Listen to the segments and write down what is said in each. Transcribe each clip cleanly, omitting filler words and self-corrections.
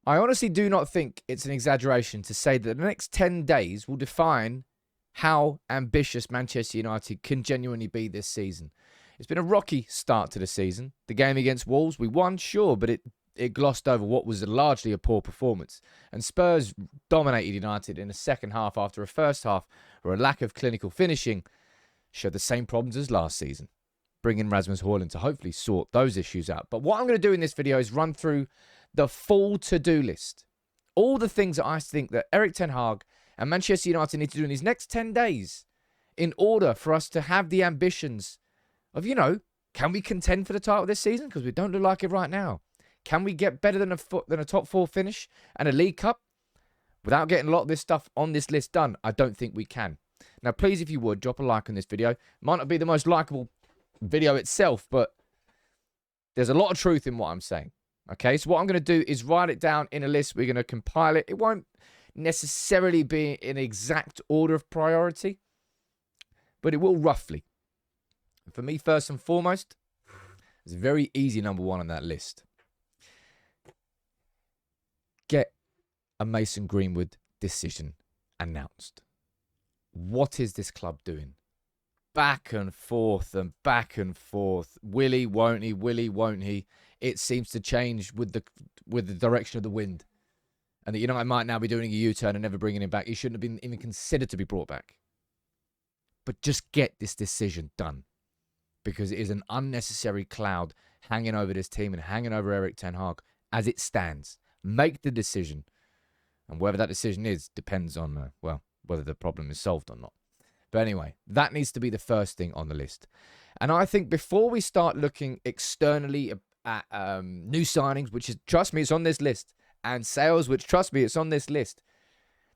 I honestly do not think it's an exaggeration to say that the next 10 days will define how ambitious Manchester United can genuinely be this season. It's been a rocky start to the season. The game against Wolves, we won, sure, but it glossed over what was largely a poor performance. And Spurs dominated United in the second half after a first half where a lack of clinical finishing showed the same problems as last season. Bring in Rasmus Højlund to hopefully sort those issues out. But what I'm going to do in this video is run through the full to-do list. All the things that I think that Erik ten Hag and Manchester United need to do in these next 10 days in order for us to have the ambitions of, can we contend for the title this season? Because we don't look like it right now. Can we get better than a top 4 finish and a League Cup? Without getting a lot of this stuff on this list done, I don't think we can. Now, please, if you would, drop a like on this video. Might not be the most likable video itself, but there's a lot of truth in what I'm saying. Okay, so what I'm going to do is write it down in a list. We're going to compile it. It won't necessarily be in exact order of priority, but it will roughly. For me, first and foremost, it's a very easy number 1 on that list. Get a Mason Greenwood decision announced. What is this club doing? Back and forth and back and forth. Will he, won't he? Will he, won't he? It seems to change with the direction of the wind. And that United might now be doing a U-turn and never bringing him back. He shouldn't have been even considered to be brought back. But just get this decision done. Because it is an unnecessary cloud hanging over this team and hanging over Erik ten Hag as it stands. Make the decision. And whether that decision is depends on, whether the problem is solved or not. But anyway, that needs to be the first thing on the list. And I think before we start looking externally at new signings, which is, trust me, it's on this list, and sales, which, trust me, it's on this list,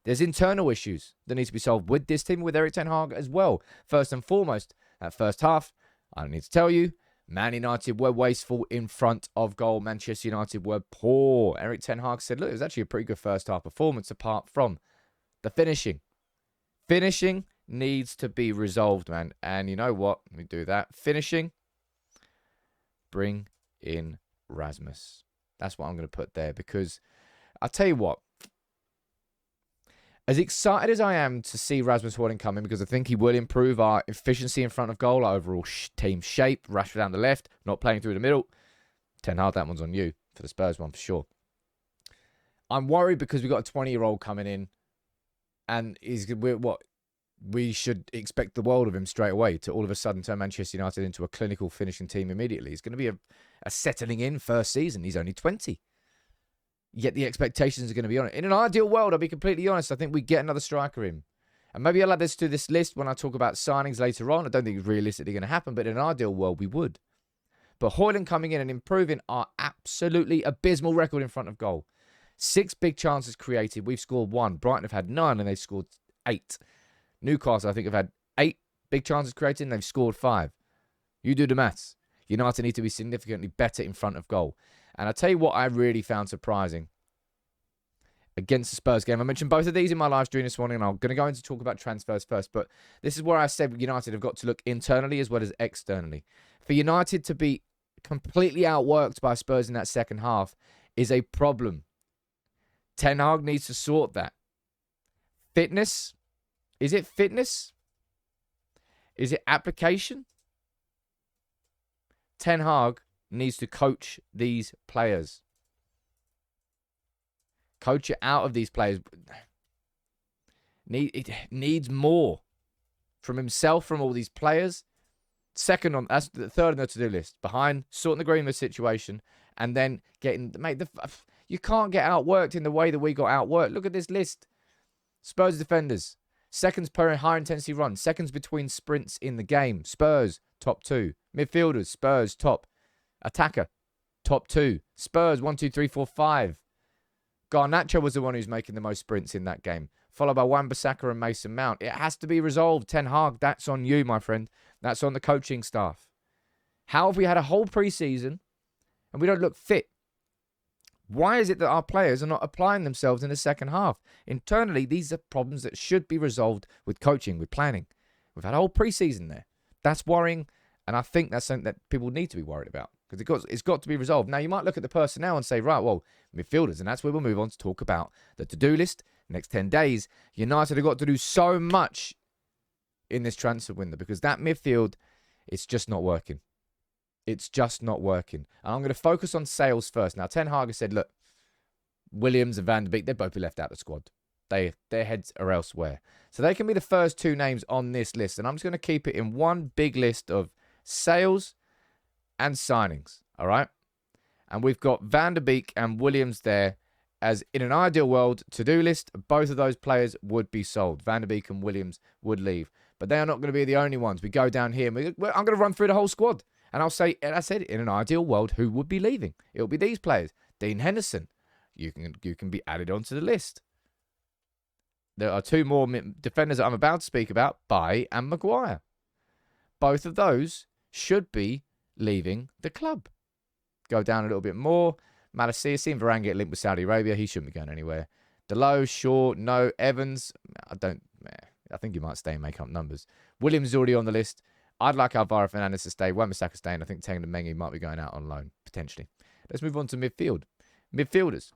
there's internal issues that need to be solved with this team, with Erik ten Hag as well. First and foremost, that first half, I don't need to tell you, Man United were wasteful in front of goal. Manchester United were poor. Erik ten Hag said, look, it was actually a pretty good first half performance apart from the finishing. Finishing needs to be resolved, man. And you know what? Let me do that. Finishing. Bring in Rasmus. That's what I'm going to put there because I'll tell you what. As excited as I am to see Rasmus Højlund come in because I think he will improve our efficiency in front of goal, our overall team shape, Rashford down the left, not playing through the middle. Ten Hag, that one's on you for the Spurs one for sure. I'm worried because we've got a 20-year-old coming in and we should expect the world of him straight away to all of a sudden turn Manchester United into a clinical finishing team immediately. He's going to be a settling in first season. He's only 20. Yet the expectations are going to be on it. In an ideal world, I'll be completely honest, I think we get another striker in. And maybe I'll add this to this list when I talk about signings later on. I don't think it's realistically going to happen, but in an ideal world, we would. But Højlund coming in and improving our absolutely abysmal record in front of goal. 6 big chances created. We've scored 1. Brighton have had 9 and they've scored 8. Newcastle, I think, have had 8 big chances created and they've scored 5. You do the maths. United need to be significantly better in front of goal. And I'll tell you what I really found surprising against the Spurs game. I mentioned both of these in my live stream this morning, and I'm going to go into talk about transfers first. But this is where I said United have got to look internally as well as externally. For United to be completely outworked by Spurs in that second half is a problem. Ten Hag needs to sort that. Fitness. Is it fitness? Is it application? Ten Hag needs to coach these players. Coach it out of these players. It needs more from himself, from all these players. Second on, that's the third on the to-do list. Behind sorting the Greenwood situation and then getting, you can't get outworked in the way that we got outworked. Look at this list. Spurs defenders. Seconds per high intensity run. Seconds between sprints in the game. Spurs, top 2. Midfielders, Spurs, top. Attacker, top 2. Spurs, 1, 2, 3, 4, 5. Garnacho was the one who's making the most sprints in that game, followed by Wan-Bissaka and Mason Mount. It has to be resolved. Ten Hag, that's on you, my friend. That's on the coaching staff. How have we had a whole preseason and we don't look fit? Why is it that our players are not applying themselves in the second half? Internally, these are problems that should be resolved with coaching, with planning. We've had a whole preseason there. That's worrying, and I think that's something that people need to be worried about. because it's got to be resolved. Now, you might look at the personnel and say, right, well, midfielders, and that's where we'll move on to talk about the to-do list. Next 10 days, United have got to do so much in this transfer window because that midfield, it's just not working. It's just not working. And I'm going to focus on sales first. Now, Ten Hag has said, look, Williams and Van der Beek, they'd both be left out of the squad. Their heads are elsewhere. So they can be the first two names on this list. And I'm just going to keep it in one big list of sales and signings. All right? And we've got Van der Beek and Williams there as in an ideal world to-do list. Both of those players would be sold. Van der Beek and Williams would leave. But they are not going to be the only ones. We go down here. I'm going to run through the whole squad. And I'll say, as I said, in an ideal world, who would be leaving? It'll be these players. Dean Henderson. You can be added onto the list. There are two more defenders that I'm about to speak about, Bailly and Maguire. Both of those should be leaving the club. Go down a little bit more. Malacia, seeing Varane get linked with Saudi Arabia. He shouldn't be going anywhere. Delo, Shaw, no. Evans, I think he might stay and make up numbers. Williams is already on the list. I'd like Alvaro Fernandez to stay. Wan-Bissaka staying. I think Teng and Mengi might be going out on loan, potentially. Let's move on to midfield. Midfielders.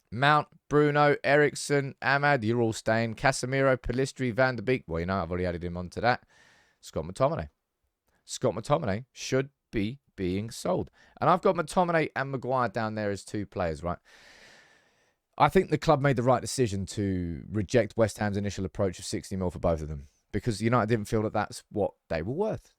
Mount, Bruno, Eriksson, Ahmad, you're all staying. Casemiro, Pellistri, Van der Beek. Well, I've already added him onto that. Scott McTominay. Scott McTominay should be being sold. And I've got McTominay and Maguire down there as two players, right? I think the club made the right decision to reject West Ham's initial approach of 60 mil for both of them because United didn't feel that that's what they were worth.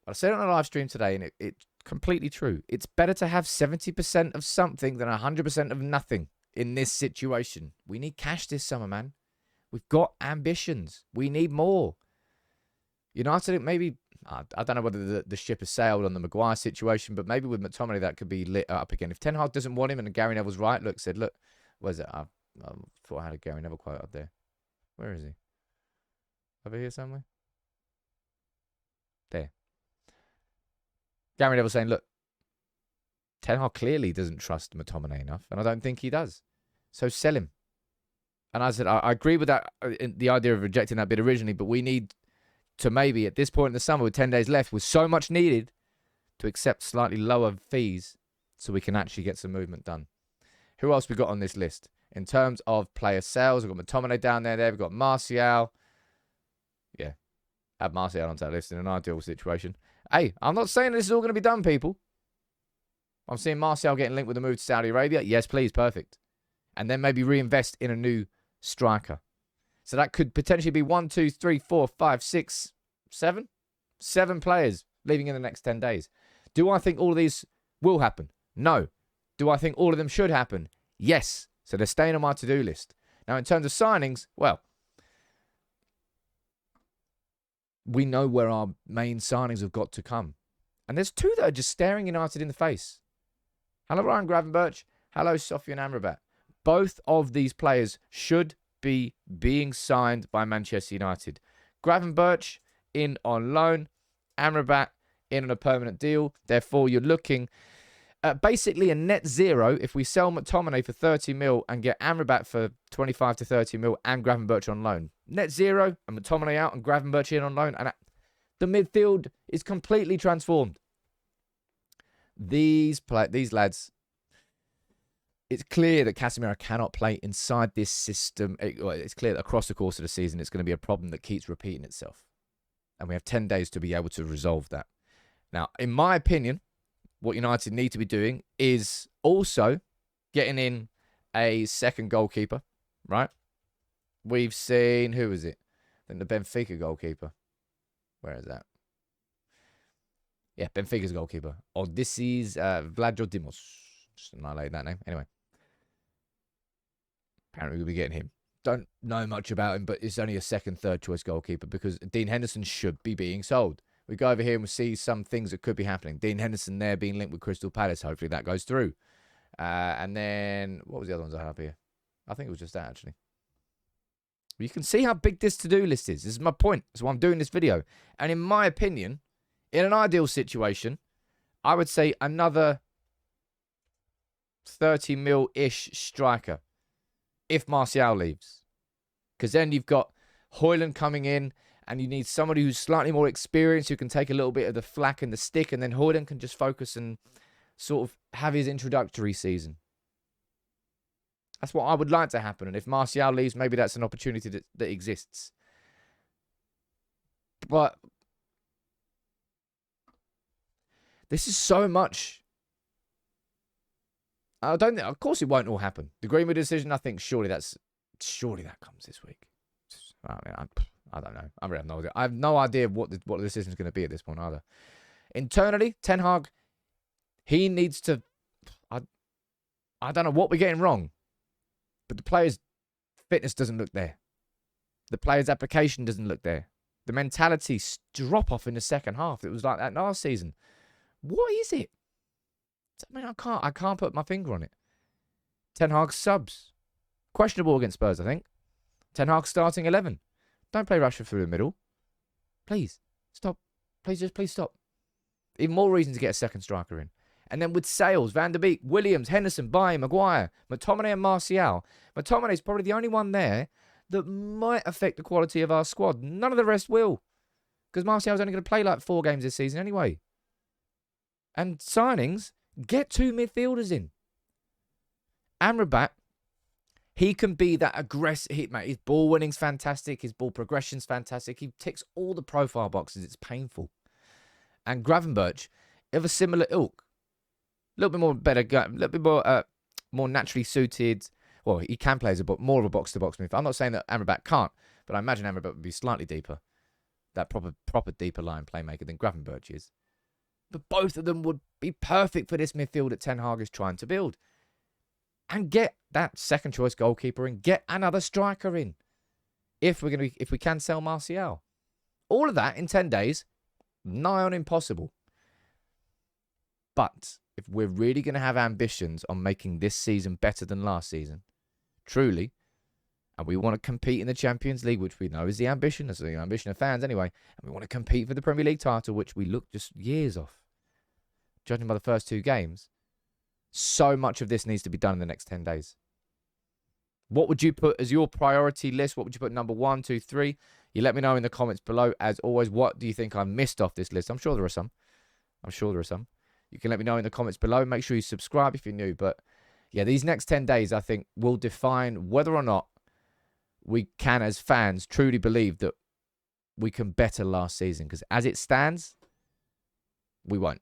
But I said it on a live stream today, and it's completely true. It's better to have 70% of something than 100% of nothing in this situation. We need cash this summer, man. We've got ambitions. We need more. United, maybe, I don't know whether the ship has sailed on the Maguire situation, but maybe with McTominay that could be lit up again. If Ten Hag doesn't want him and Gary Neville's right, look, where's it? I thought I had a Gary Neville quote up there. Where is he? Over here somewhere? There. Gary Neville saying, look, Ten Hag clearly doesn't trust McTominay enough, and I don't think he does. So sell him. And I said, I agree with that, the idea of rejecting that bid originally, but we need to maybe, at this point in the summer, with 10 days left, with so much needed, to accept slightly lower fees so we can actually get some movement done. Who else we got on this list? In terms of player sales, we've got McTominay down there. We've got Martial. Yeah, add Martial onto that list in an ideal situation. Hey, I'm not saying this is all going to be done, people. I'm seeing Martial getting linked with a move to Saudi Arabia. Yes, please, perfect. And then maybe reinvest in a new striker. So that could potentially be 1, 2, 3, 4, 5, 6, 7. 7 players leaving in the next 10 days. Do I think all of these will happen? No. Do I think all of them should happen? Yes. So they're staying on my to-do list. Now, in terms of signings, well, we know where our main signings have got to come. And there's two that are just staring United in the face. Hello, Ryan Gravenberch. Hello, Sofian Amrabat. Both of these players should be being signed by Manchester United. Gravenberch in on loan. Amrabat in on a permanent deal. Therefore, you're looking at basically a net zero if we sell McTominay for 30 mil and get Amrabat for 25 to 30 mil and Gravenberch on loan. Net zero and McTominay out and Gravenberch in on loan. And the midfield is completely transformed. These lads, it's clear that Casemiro cannot play inside this system. It's clear that across the course of the season, it's going to be a problem that keeps repeating itself. And we have 10 days to be able to resolve that. Now, in my opinion, what United need to be doing is also getting in a second goalkeeper, right? We've seen, who is it? I think the Benfica goalkeeper. Where is that? Yeah, Benfica's goalkeeper. Oh, this is Vlado Dimos. Just annihilate that name. Anyway. Apparently we'll be getting him. Don't know much about him, but it's only a second, third choice goalkeeper because Dean Henderson should be being sold. We go over here and we see some things that could be happening. Dean Henderson there being linked with Crystal Palace. Hopefully that goes through. And then, what was the other ones I had up here? I think it was just that, actually. You can see how big this to-do list is. This is my point. That's why I'm doing this video. And in my opinion, in an ideal situation, I would say another 30 mil-ish striker if Martial leaves. Because then you've got Højlund coming in And you need somebody who's slightly more experienced, who can take a little bit of the flack and the stick, and then Højlund can just focus and sort of have his introductory season. That's what I would like to happen. And if Martial leaves, maybe that's an opportunity that exists. But this is so much. I don't think, of course it won't all happen. The Greenwood decision, I think surely that comes this week. I mean, I don't know. I really have no idea. I have no idea what the decision is going to be at this point either. Internally, Ten Hag, he needs to. I don't know what we're getting wrong, but the players' fitness doesn't look there. The players' application doesn't look there. The mentality drop off in the second half. It was like that last season. What is it? I mean, I can't put my finger on it. Ten Hag subs. Questionable against Spurs, I think. Ten Hag starting 11. Don't play Rashford through the middle. Please. Stop. Please stop. Even more reason to get a second striker in. And then with Sales, Van der Beek, Williams, Henderson, Baye, Maguire, McTominay and Martial. McTominay is probably the only one there that might affect the quality of our squad. None of the rest will. Because Martial's only going to play like 4 games this season anyway. And signings, get 2 midfielders in. Amrabat, he can be that aggressive. Mate, his ball winning's fantastic. His ball progression's fantastic. He ticks all the profile boxes. It's painful. And Gravenberch, of a similar ilk. A little bit more better, a little bit more naturally suited. Well, he can play as more of a box-to-box midfielder. I'm not saying that Amrabat can't, but I imagine Amrabat would be slightly deeper. That proper deeper line playmaker than Gravenberch is. But both of them would be perfect for this midfield that Ten Hag is trying to build. And get that second choice goalkeeper in. Get another striker in. If we can sell Martial. All of that in 10 days, nigh on impossible. But if we're really going to have ambitions on making this season better than last season, truly, and we want to compete in the Champions League, which we know is the ambition, that's the ambition of fans anyway, and we want to compete for the Premier League title, which we look just years off, judging by the first 2 games, so much of this needs to be done in the next 10 days. What would you put as your priority list? What would you put number 1, 2, 3? You let me know in the comments below. As always, what do you think I missed off this list? I'm sure there are some. You can let me know in the comments below. Make sure you subscribe if you're new. But yeah, these next 10 days, I think, will define whether or not we can, as fans, truly believe that we can better last season. Because as it stands, we won't.